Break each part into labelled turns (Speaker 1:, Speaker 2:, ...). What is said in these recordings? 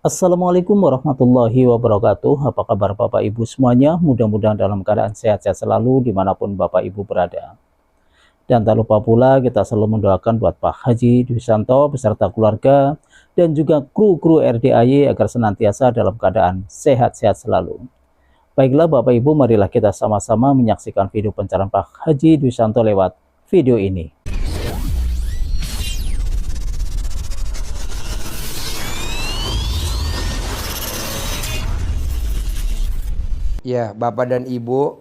Speaker 1: Assalamualaikum warahmatullahi wabarakatuh. Apa kabar Bapak Ibu semuanya? Mudah-mudahan dalam keadaan sehat-sehat selalu dimanapun Bapak Ibu berada. Dan tak lupa pula kita selalu mendoakan buat Pak Haji Dwisanto beserta keluarga dan juga kru-kru RDAY agar senantiasa dalam keadaan sehat-sehat selalu. Baiklah Bapak Ibu, marilah kita sama-sama menyaksikan video pencarian Pak Haji Dwisanto lewat video ini.
Speaker 2: Ya, Bapak dan Ibu,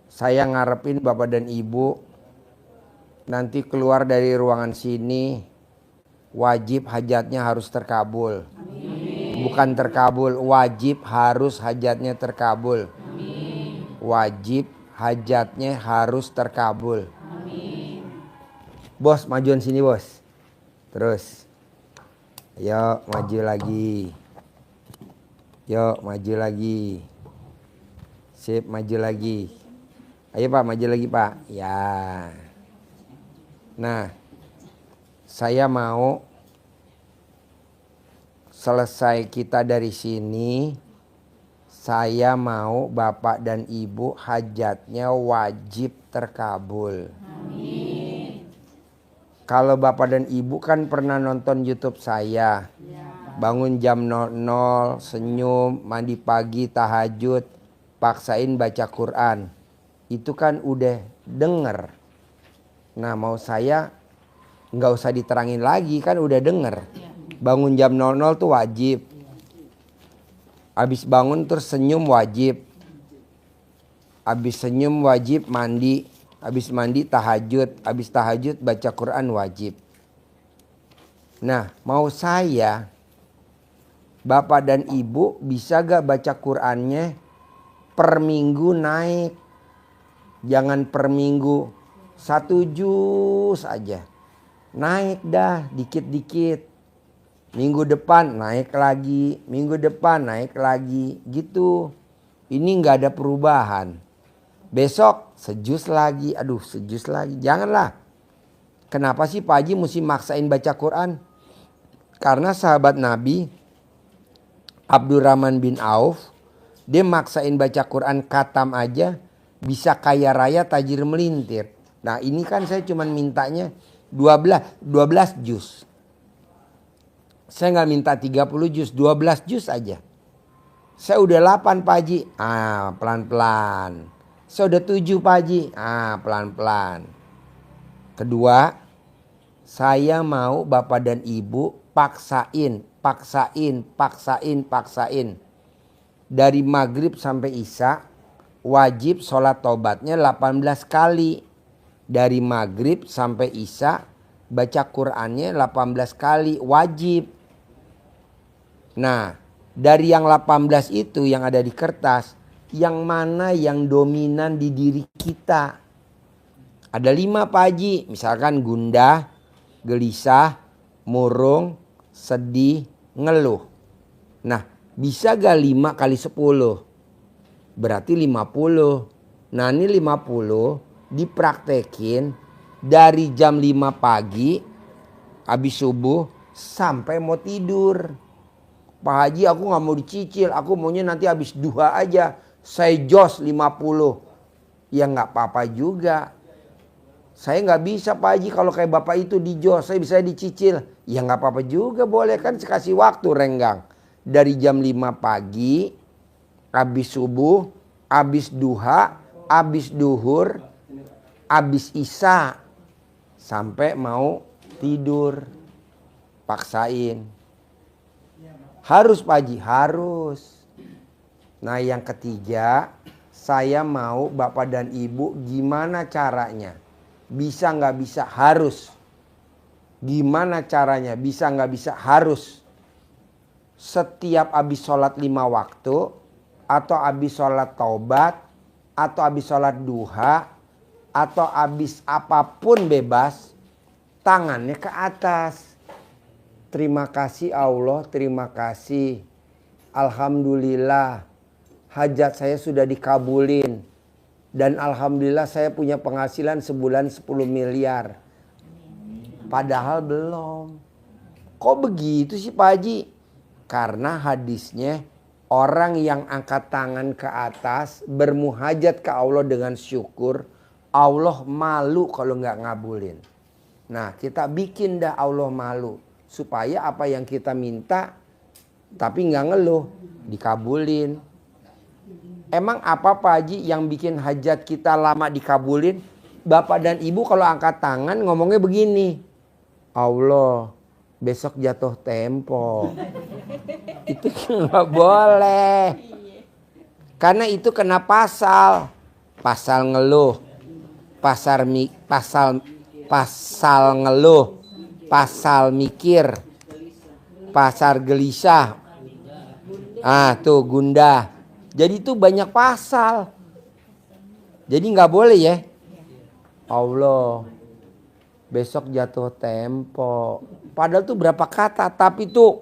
Speaker 2: saya ngarepin Bapak dan Ibu nanti keluar dari ruangan sini wajib hajatnya harus terkabul. Amin. Bukan terkabul, wajib harus hajatnya terkabul. Amin. Wajib hajatnya harus terkabul. Amin. Bos, majuan sini bos. Terus. Yuk, maju lagi. Yuk, maju lagi. Sip, maju lagi. Ayo Pak, maju lagi Pak. Ya. Nah, saya mau selesai kita dari sini. Saya mau Bapak dan Ibu hajatnya wajib terkabul. Amin. Kalau Bapak dan Ibu kan pernah nonton YouTube saya. Bangun jam 00, senyum, mandi pagi, tahajud. Paksain baca Quran. Itu kan udah denger. Nah mau saya nggak usah diterangin lagi, kan udah denger. Bangun jam 00 tuh wajib. Habis bangun terus senyum wajib. Habis senyum wajib mandi. Habis mandi tahajud. Habis tahajud baca Quran wajib. Nah mau saya, Bapak dan Ibu bisa gak baca Qurannya per minggu naik? Jangan per minggu 1 juz aja. Naik dah dikit-dikit. Minggu depan naik lagi. Minggu depan naik lagi. Gitu. Ini gak ada perubahan. Besok sejuz lagi. Aduh sejuz lagi. Janganlah. Kenapa sih Pak Haji mesti maksain baca Quran? Karena sahabat Nabi Abdurrahman bin Auf, dia maksain baca Quran khatam aja bisa kaya raya tajir melintir. Nah ini kan saya cuma mintanya 12 juz. Saya nggak minta 30 juz, 12 juz aja. Saya udah 8 Pak Haji. Pelan-pelan. Saya udah 7 Pak Haji. Pelan-pelan. Kedua, saya mau Bapak dan Ibu paksain. Dari maghrib sampai isya wajib sholat taubatnya 18 kali. Dari maghrib sampai isya baca Qurannya 18 kali wajib. Nah dari yang 18 itu yang ada di kertas, yang mana yang dominan di diri kita? Ada 5 Pak Haji. Misalkan gundah, gelisah, murung, sedih, ngeluh. Nah bisa gak 5 kali 10? Berarti 50. Nah ini 50 dipraktekin dari jam 5 pagi habis subuh sampai mau tidur. Pak Haji aku gak mau dicicil. Aku maunya nanti habis duha aja. Saya jos 50. Ya gak apa-apa juga. Saya gak bisa Pak Haji kalau kayak Bapak itu dijos. Saya bisa dicicil. Ya gak apa-apa juga, boleh kan kasih waktu renggang. Dari jam 5 pagi, habis subuh, habis duha, habis duhur, habis isya, sampai mau tidur. Paksain. Harus Pak Haji, harus. Nah yang ketiga, saya mau Bapak dan Ibu gimana caranya? Bisa nggak bisa? Harus. Gimana caranya? Bisa nggak bisa? Harus. Setiap habis sholat 5 waktu, atau habis sholat taubat, atau habis sholat duha, atau habis apapun bebas, tangannya ke atas. Terima kasih Allah, terima kasih. Alhamdulillah, hajat saya sudah dikabulin. Dan alhamdulillah saya punya penghasilan sebulan 10 miliar. Padahal belum. Kok begitu sih Pak Haji? Karena hadisnya orang yang angkat tangan ke atas bermuhajat ke Allah dengan syukur, Allah malu kalau nggak ngabulin. Nah, kita bikin dah Allah malu supaya apa yang kita minta tapi nggak ngeluh dikabulin. Emang apa Pak Haji yang bikin hajat kita lama dikabulin? Bapak dan Ibu kalau angkat tangan ngomongnya begini, Allah besok jatuh tempo. Itu nggak boleh. Karena itu kena pasal ngeluh, pasal ngeluh, pasal mikir, pasal gelisah. Tuh gundah. Jadi itu banyak pasal. Jadi nggak boleh ya. Allah besok jatuh tempo. Padahal tuh berapa kata, tapi tuh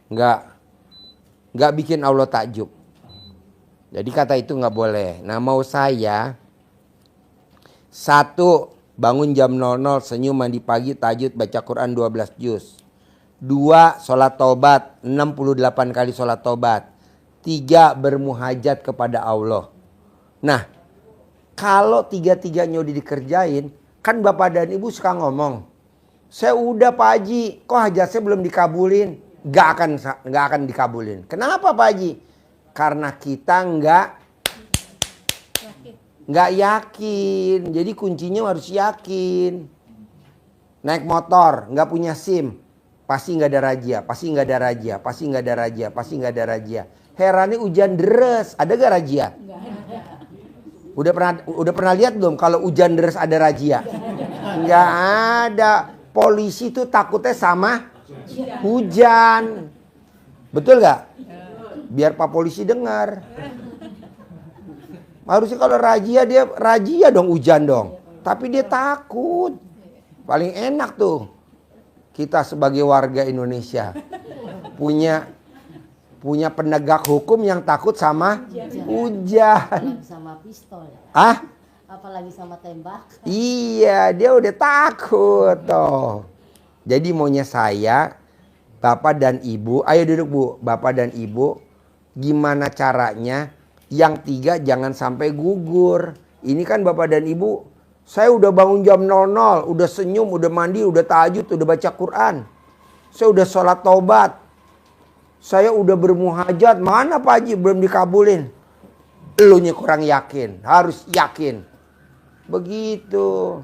Speaker 2: nggak bikin Allah takjub. Jadi kata itu nggak boleh. Nah, mau saya 1. Bangun jam 00, senyum, mandi pagi, tahajud, baca Quran 12 juz. 2. Sholat taubat, 68 kali sholat taubat. 3. Bermuhajat kepada Allah. Nah, kalau 3-3-nya udah dikerjain, kan Bapak dan Ibu suka ngomong, saya udah Pak Haji, kok hajat saya belum dikabulin? Gak akan dikabulin. Kenapa Pak Haji? Karena kita nggak yakin. Jadi kuncinya harus yakin. Naik motor, nggak punya SIM, pasti nggak ada razia, pasti nggak ada razia, pasti nggak ada razia, pasti nggak ada razia. Herannya hujan deres, ada gak razia? Udah pernah lihat belum kalau hujan deres ada razia? Nggak ada. Polisi tuh takutnya sama hujan. Betul nggak? Biar Pak Polisi dengar. Harusnya kalau dia razia dong, hujan dong. Tapi dia takut. Paling enak tuh kita sebagai warga Indonesia punya penegak hukum yang takut sama hujan.
Speaker 3: Sama pistol. Apalagi sama tembak.
Speaker 2: Iya, dia udah takut toh. Jadi maunya saya, Bapak dan Ibu, ayo duduk Bu, Bapak dan Ibu, gimana caranya yang 3 jangan sampai gugur. Ini kan Bapak dan Ibu, saya udah bangun jam 00, udah senyum, udah mandi, udah tahajud, udah baca Quran. Saya udah sholat taubat. Saya udah bermuhajat, mana Pak Haji belum dikabulin? Elunya kurang yakin, harus yakin. Begitu.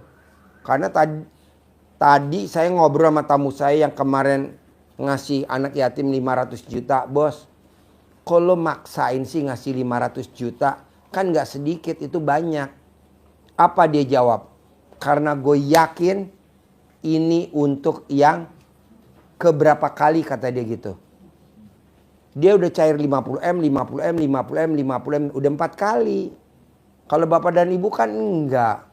Speaker 2: Karena tadi saya ngobrol sama tamu saya yang kemarin ngasih anak yatim 500 juta, Bos. Kalau maksain sih ngasih 500 juta, kan gak sedikit, itu banyak. Apa dia jawab? Karena gue yakin ini untuk yang keberapa kali, kata dia gitu. Dia udah cair 50M, 50M, 50M, 50M, udah 4 kali. Kalau Bapak dan Ibu kan enggak.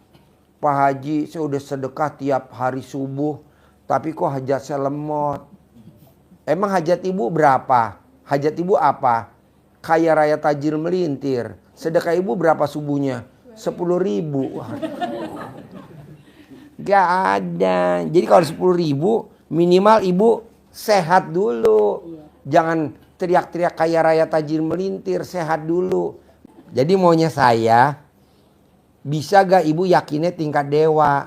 Speaker 2: Pak Haji, saya udah sedekah tiap hari subuh, tapi kok hajat saya lemot. Emang hajat Ibu berapa? Hajat Ibu apa? Kaya raya tajir melintir. Sedekah Ibu berapa subuhnya? 10.000. Gak ada. Jadi kalau 10.000 minimal Ibu sehat dulu. Jangan teriak-teriak kaya raya tajir melintir, sehat dulu. Jadi maunya saya, bisa gak Ibu yakinnya tingkat dewa?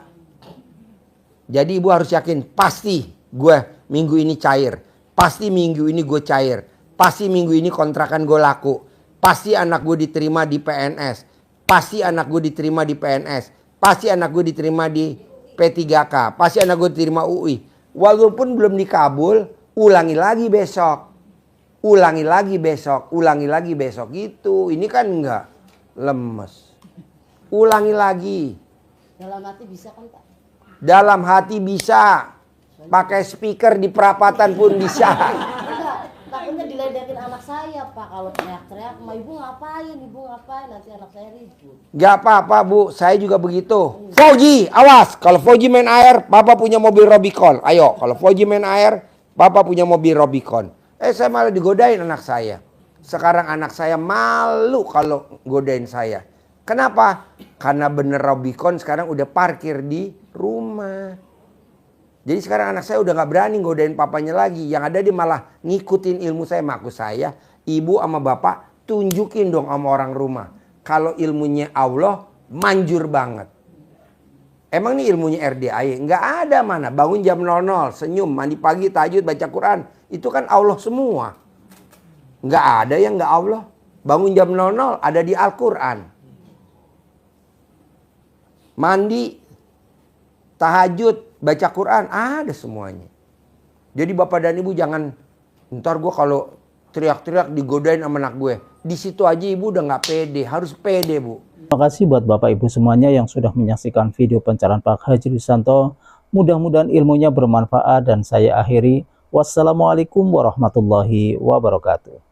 Speaker 2: Jadi Ibu harus yakin, pasti gue minggu ini cair. Pasti minggu ini gue cair. Pasti minggu ini kontrakan gue laku. Pasti anak gue diterima di PNS. Pasti anak gue diterima di PNS. Pasti anak gue diterima di P3K. Pasti anak gue diterima UI. Walaupun belum dikabul, ulangi lagi besok. Ulangi lagi besok. Ulangi lagi besok. Gitu. Ini kan enggak lemes. Ulangi lagi.
Speaker 3: Dalam hati bisa kan Pak?
Speaker 2: Dalam hati bisa. Pakai speaker di perapatan pun bisa.
Speaker 3: Enggak, takutnya diledekin anak saya Pak. Kalau teriak-teriak, ma ibu ngapain, nanti anak saya ribut.
Speaker 2: Gak apa-apa Bu, saya juga begitu. Fauji, awas. Kalau Fauji main air, Papa punya mobil Robicon. Ayo, kalau Fauji main air, Papa punya mobil Robicon. Saya malah digodain anak saya. Sekarang anak saya malu kalau godain saya. Kenapa? Karena bener Robicon sekarang udah parkir di rumah. Jadi sekarang anak saya udah gak berani godain papanya lagi. Yang ada dia malah ngikutin ilmu saya. Maksud saya, ibu sama bapak tunjukin dong sama orang rumah. Kalau ilmunya Allah, manjur banget. Emang nih ilmunya RDAY? Nggak ada mana. Bangun jam 00, senyum, mandi pagi, tahajud, baca Quran. Itu kan Allah semua. Nggak ada yang nggak Allah. Bangun jam 00, ada di Al-Quran. Mandi, tahajud, baca Quran, ada semuanya. Jadi bapak dan ibu jangan, ntar gue kalau teriak-teriak digodain sama anak gue. Di situ aja ibu udah nggak pede, harus pede bu.
Speaker 1: Terima kasih buat Bapak Ibu semuanya yang sudah menyaksikan video pencerahan Pak Haji Wisanto. Mudah-mudahan ilmunya bermanfaat dan saya akhiri. Wassalamualaikum warahmatullahi wabarakatuh.